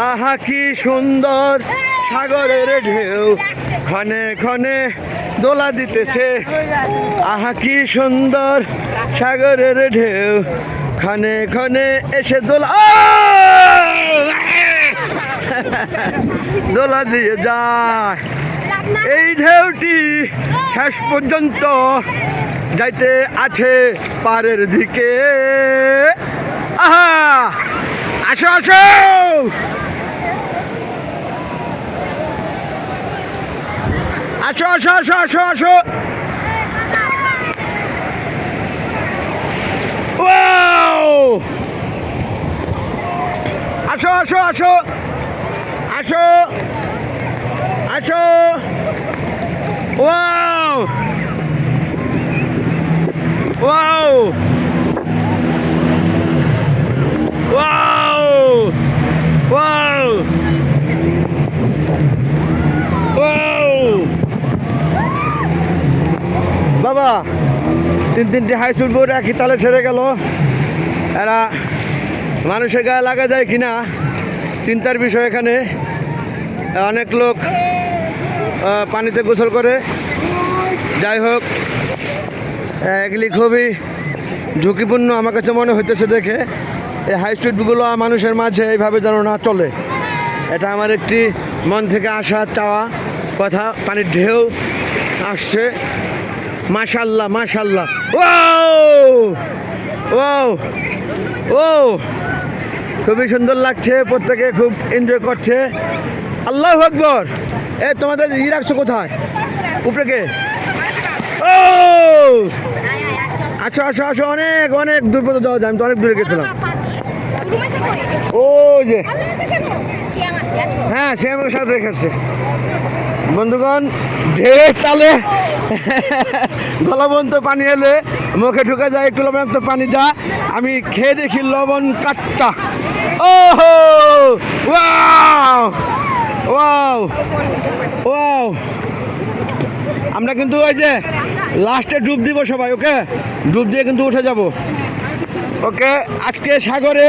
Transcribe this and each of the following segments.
আহা কি সুন্দর সাগরের ঢেউ ক্ষণে ক্ষণে দোলা দিতেছে। আহা কি সুন্দর সাগরের ঢেউ ক্ষণে ক্ষণে এসে দোলা দোলা দিয়ে যায়। এই ঢেউটি শেষ পর্যন্ত যাইতে আছে পারের দিকে। আহা আসো আসো আসো আসো আসো আসো আসো। আসো আসো আসো আসো আসো। Wow wow wow wow wow. বাবা তিনটে হাই স্কুল বোর্ড একই তালে ছেড়ে গেল। এরা মানুষের গায়ে লাগা যায় কিনা চিন্তার বিষয়। এখানে অনেক লোক পানিতে গোসল করে। যাই হোক এগুলি খুবই ঝুঁকিপূর্ণ আমার কাছে মনে হইতেছে দেখে। এই হাই স্পিডগুলো মানুষের মাঝে এইভাবে যেন না চলে, এটা আমার একটি মন থেকে আসা চাওয়া কথা। পানির ঢেউ আসছে, মাশাল্লাহ মাশাল্লাহ। ও ও খুবই সুন্দর লাগছে, প্রত্যেকে খুব এনজয় করছে। আল্লাহু আকবার। এ তোমাদের ই রাখছো কোথায়? উপরে কে? ও আচ্ছা আচ্ছা আচ্ছা। অনেক অনেক দূর পর্যন্ত যাওয়া যায়, আমি তো অনেক দূরে গেছিলাম। ও যে হ্যাঁ সে আমাকে সাথে রেখেছে। বন্ধুগণ ঢের তালে গলবন্ত পানি এলে মুখে ঢুকে যায় একটু লবণাক্ত পানিটা। আমি খেয়ে দেখি লবণ কাটটা। ও ওয়াও ওয়াও ওয়াও। আমরা কিন্তু ওই যে লাস্টে ডুব দিব সবাই, ওকে? ডুব দিয়ে কিন্তু উঠে যাব, ওকে? আজকে সাগরে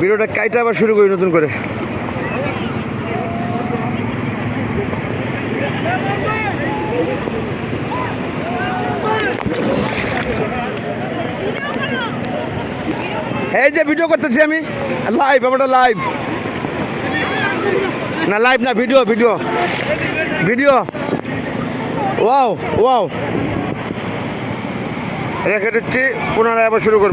ভিডিওটা কাইটা আবার শুরু করি নতুন করে। এই যে ভিডিও করতেছি আমি, লাইভ, আমরা লাইভ না, লাইভ না, video video video. Wow wow রেখে দিচ্ছি, পুনরায় আবার শুরু করবো।